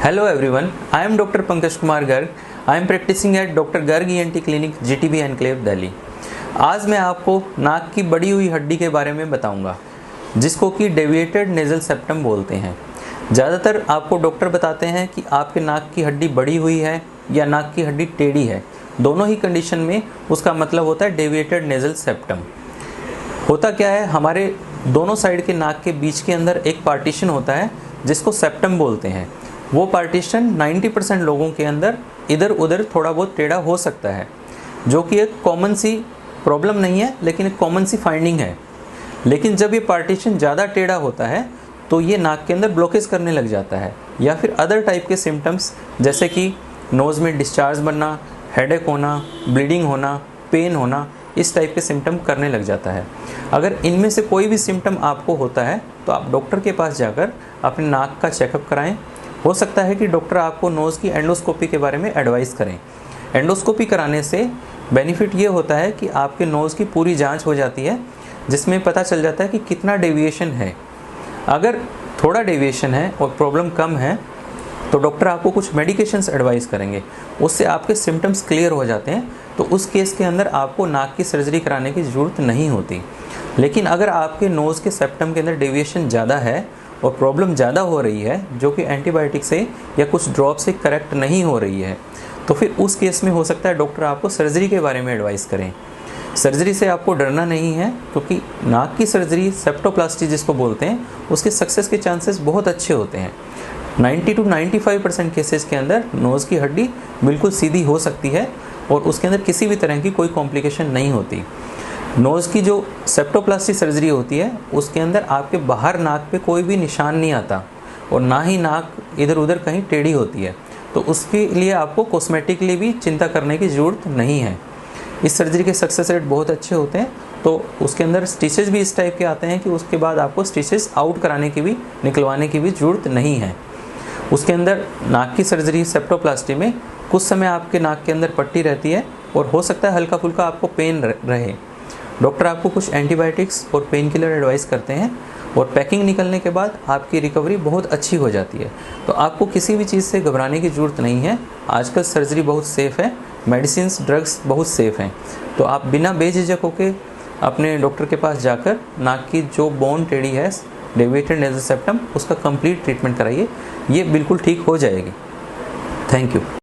Hello everyone, I am Dr. Pankaj Kumar Garg. I am practicing at Dr. Garg ENT Clinic, GTB Enclave, Delhi. आज मैं आपको नाक की बढ़ी हुई हड्डी के बारे में बताऊंगा, जिसको कि डेविएटेड नेजल सेप्टम बोलते हैं। ज़्यादातर आपको डॉक्टर बताते हैं कि आपके नाक की हड्डी बढ़ी हुई है या नाक की हड्डी टेढ़ी है। दोनों ही कंडीशन में उसका मतलब होता है डेविएटेड नेजल सेप्टम। होता क्या है, हमारे दोनों साइड के नाक के बीच के अंदर एक पार्टीशन होता है जिसको सेप्टम बोलते हैं। वो पार्टीशन 90% लोगों के अंदर इधर उधर थोड़ा बहुत टेढ़ा हो सकता है, जो कि एक कॉमन सी प्रॉब्लम नहीं है, लेकिन एक कॉमन सी फाइंडिंग है। लेकिन जब ये पार्टीशन ज़्यादा टेढ़ा होता है तो ये नाक के अंदर ब्लॉकेज करने लग जाता है, या फिर अदर टाइप के सिम्टम्स जैसे कि नोज़ में डिस्चार्ज बनना, हेडेक होना, ब्लीडिंग होना, पेन होना, इस टाइप के सिम्टम करने लग जाता है। अगर इनमें से कोई भी सिम्टम आपको होता है तो आप डॉक्टर के पास जाकर अपने नाक का चेकअप कराएं। हो सकता है कि डॉक्टर आपको नोज़ की एंडोस्कोपी के बारे में एडवाइस करें। एंडोस्कोपी कराने से बेनिफिट ये होता है कि आपके नोज़ की पूरी जांच हो जाती है, जिसमें पता चल जाता है कि कितना डेविएशन है। अगर थोड़ा डेविएशन है और प्रॉब्लम कम है तो डॉक्टर आपको कुछ मेडिकेशंस एडवाइस करेंगे, उससे आपके सिम्टम्स क्लियर हो जाते हैं। तो उस केस के अंदर आपको नाक की सर्जरी कराने की ज़रूरत नहीं होती। लेकिन अगर आपके नोज़ के सेप्टम के अंदर डेविएशन ज़्यादा है और प्रॉब्लम ज़्यादा हो रही है, जो कि एंटीबायोटिक से या कुछ ड्रॉप से करेक्ट नहीं हो रही है, तो फिर उस केस में हो सकता है डॉक्टर आपको सर्जरी के बारे में एडवाइस करें। सर्जरी से आपको डरना नहीं है, क्योंकि नाक की सर्जरी सेप्टोप्लास्टी जिसको बोलते हैं, उसके सक्सेस के चांसेस बहुत अच्छे होते हैं। 90 to 95% केसेस के अंदर नोज़ की हड्डी बिल्कुल सीधी हो सकती है और उसके अंदर किसी भी तरह की कोई कॉम्प्लिकेशन नहीं होती। नोज़ की जो सेप्टोप्लास्टी सर्जरी होती है उसके अंदर आपके बाहर नाक पे कोई भी निशान नहीं आता और ना ही नाक इधर उधर कहीं टेढ़ी होती है, तो उसके लिए आपको कॉस्मेटिकली भी चिंता करने की ज़रूरत नहीं है। इस सर्जरी के सक्सेस रेट बहुत अच्छे होते हैं। तो उसके अंदर स्टिचेस भी इस टाइप के आते हैं कि उसके बाद आपको स्टिचेस आउट कराने की भी, निकलवाने की भी ज़रूरत नहीं है। उसके अंदर नाक की सर्जरी सेप्टोप्लास्टी में कुछ समय आपके नाक के अंदर पट्टी रहती है और हो सकता है हल्का फुल्का आपको पेन रहे। डॉक्टर आपको कुछ एंटीबायोटिक्स और पेन किलर एडवाइस करते हैं और पैकिंग निकलने के बाद आपकी रिकवरी बहुत अच्छी हो जाती है। तो आपको किसी भी चीज़ से घबराने की ज़रूरत नहीं है। आजकल सर्जरी बहुत सेफ़ है, मेडिसिन्स, ड्रग्स बहुत सेफ़ हैं। तो आप बिना बेझिझक होकर अपने डॉक्टर के पास जाकर नाक की जो बोन टेढ़ी है, डेविएटेड नेजल सेप्टम, उसका कंप्लीट ट्रीटमेंट कराइए। ये बिल्कुल ठीक हो जाएगी। Thank you.